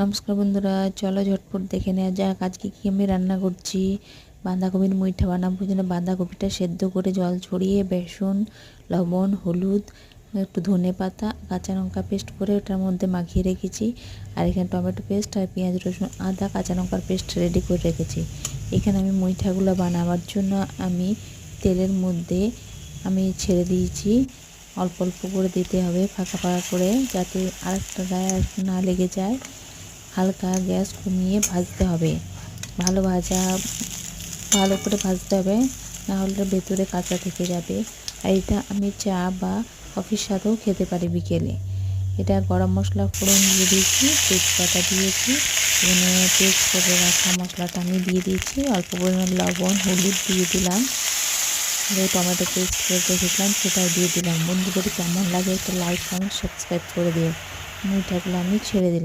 নমস্কার বন্ধুরা, চলো ঝটপট দেখে নেওয়া যাক আজকে কি আমি রান্না করছি। বাঁধাকপির মুইঠা বানাবো। জন্য বাঁধাকপিটা সেদ্ধ করে জল ছড়িয়ে বেসন, লবণ, হলুদ, একটু ধনে পাতা, কাঁচা লঙ্কা পেস্ট করে ওটার মধ্যে মাখিয়ে রেখেছি। আর এখানে টমেটো পেস্ট আর পেঁয়াজ, রসুন, আদা, কাঁচা লঙ্কার পেস্ট রেডি করে রেখেছি। এখানে আমি মুইঠাগুলো বানাবার জন্য আমি তেলের মধ্যে ছেড়ে দিয়েছি। অল্প অল্প করে দিতে হবে, ফাঁকা ফাঁকা করে, যাতে আরেকটা গায়ে না লেগে যায়। হালকা গ্যাস কমিয়ে ভাজতে হবে। ভালো করে ভাজতে হবে, না হলে ভেতরে কাঁচা থেকে যাবে। আর এটা আমি চা বা কফির সাথেও খেতে পারি বিকেলে। এটা গরম মশলা ফোড়ন দিয়ে দিয়েছি, তেজপাতা দিয়েছি, এখানে পেস্ট করে রাখা মশলাটা আমি দিয়ে দিয়েছি। অল্প পরিমাণ লবণ, হলুদ দিয়ে দিলাম। টমেটো পেস্ট করে রেখেছিলাম সেটাও দিয়ে দিলাম। বন্ধুদের কেমন লাগে একটা লাইক, কমেন্ট, সাবস্ক্রাইব করে দিও। মুইঠাগুলো আমি ছেড়ে দিলাম।